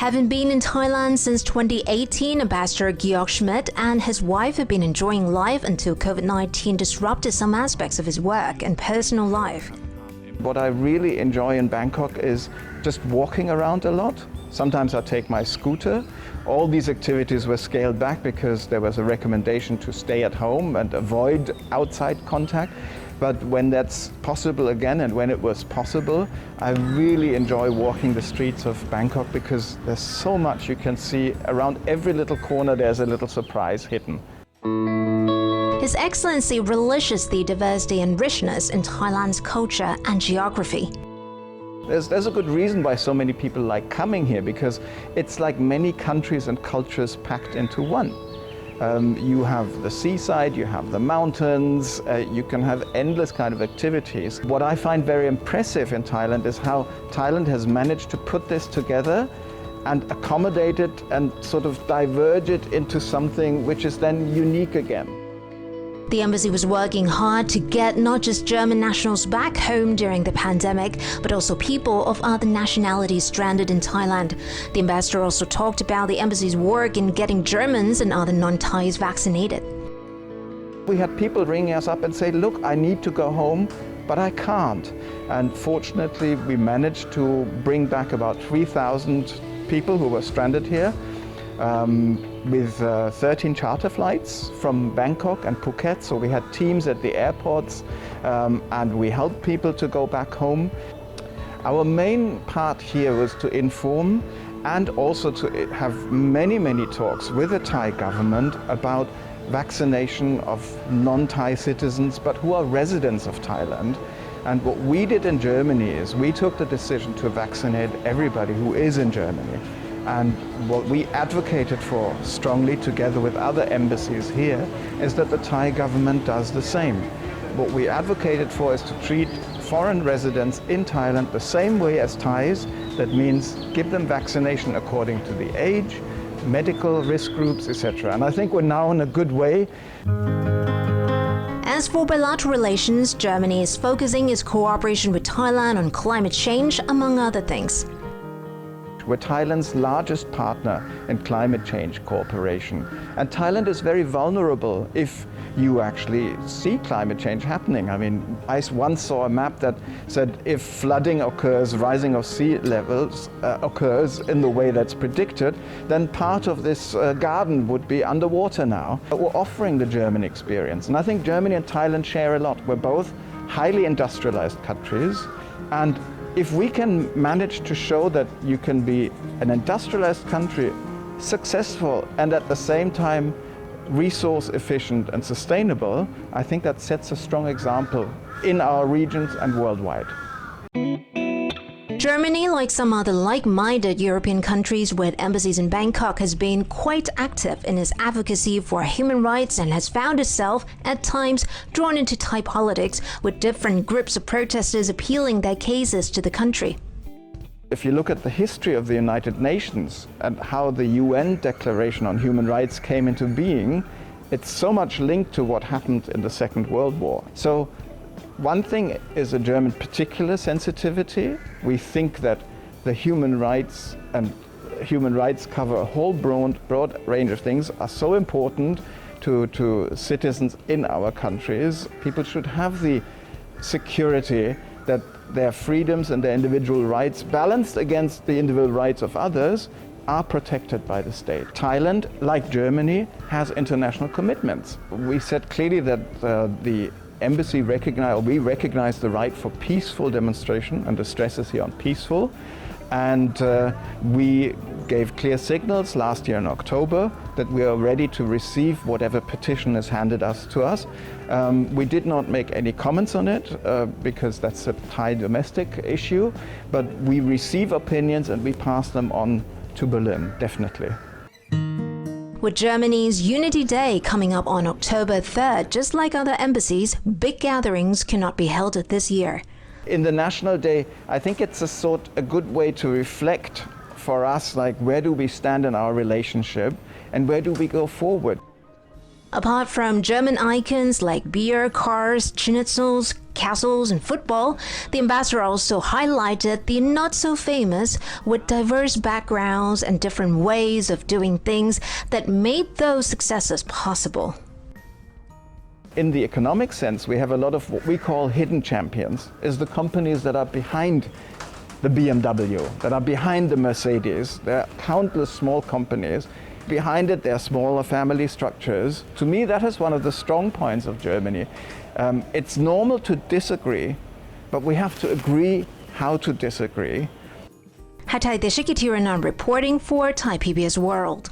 Having been in Thailand since 2018, Ambassador Georg Schmidt and his wife have been enjoying life until COVID-19 disrupted some aspects of his work and personal life. What I really enjoy in Bangkok is just walking around a lot. Sometimes I take my scooter. All these activities were scaled back because there was a recommendation to stay at home and avoid outside contact. But when that's possible again, and when it was possible, I really enjoy walking the streets of Bangkok because there's so much you can see. Around every little corner there's a little surprise hidden. His Excellency relishes the diversity and richness in Thailand's culture and geography. There's a good reason why so many people like coming here, because it's like many countries and cultures packed into one. You have the seaside, you have the mountains, you can have endless kind of activities. What I find very impressive in Thailand is how Thailand has managed to put this together and accommodate it and sort of diverge it into something which is then unique again. The embassy was working hard to get not just German nationals back home during the pandemic, but also people of other nationalities stranded in Thailand. The ambassador also talked about the embassy's work in getting Germans and other non-Thais vaccinated. We had people ringing us up and say, look, I need to go home, but I can't. And fortunately, we managed to bring back about 3,000 people who were stranded here. With 13 charter flights from Bangkok and Phuket. So we had teams at the airports and we helped people to go back home. Our main part here was to inform and also to have many talks with the Thai government about vaccination of non-Thai citizens but who are residents of Thailand. And what we did in Germany is we took the decision to vaccinate everybody who is in Germany. And what we advocated for strongly together with other embassies here is that the Thai government does the same. What we advocated for is to treat foreign residents in Thailand the same way as Thais. That means give them vaccination according to the age, medical risk groups, etc. And I think we're now in a good way. As for bilateral relations, Germany is focusing its cooperation with Thailand on climate change, among other things. We're Thailand's largest partner in climate change cooperation. And Thailand is very vulnerable if you actually see climate change happening. I mean, I once saw a map that said if flooding occurs, rising of sea levels occurs in the way that's predicted, then part of this garden would be underwater now. But we're offering the German experience. And I think Germany and Thailand share a lot. We're both highly industrialized countries. And if we can manage to show that you can be an industrialized country, successful, and at the same time resource efficient and sustainable, I think that sets a strong example in our regions and worldwide. Germany, like some other like-minded European countries with embassies in Bangkok, has been quite active in its advocacy for human rights and has found itself, at times, drawn into Thai politics, with different groups of protesters appealing their cases to the country. If you look at the history of the United Nations and how the UN Declaration on Human Rights came into being, it's so much linked to what happened in the Second World War. So one thing is a German particular sensitivity. We think that the human rights and human rights cover a whole broad range of things, are so important to citizens in our countries. People should have the security that their freedoms and their individual rights, balanced against the individual rights of others, are protected by the state. Thailand, like Germany, has international commitments. We said clearly that the embassy we recognize the right for peaceful demonstration, and the stress is here on peaceful. And we gave clear signals last year in October that we are ready to receive whatever petition is handed to us. We did not make any comments on it because that's a Thai domestic issue, but we receive opinions and we pass them on to Berlin, definitely. With Germany's Unity Day coming up on October 3rd, just like other embassies, big gatherings cannot be held this year. In the National Day, I think it's a good way to reflect for us, like where do we stand in our relationship and where do we go forward. Apart from German icons like beer, cars, schnitzels, castles, and football, the ambassador also highlighted the not-so-famous with diverse backgrounds and different ways of doing things that made those successes possible. In the economic sense, we have a lot of what we call hidden champions, is the companies that are behind the BMW, that are behind the Mercedes. There are countless small companies. Behind it, there are smaller family structures. To me, that is one of the strong points of Germany. It's normal to disagree, but we have to agree how to disagree. Hatay Deshikitiran reporting for Thai PBS World.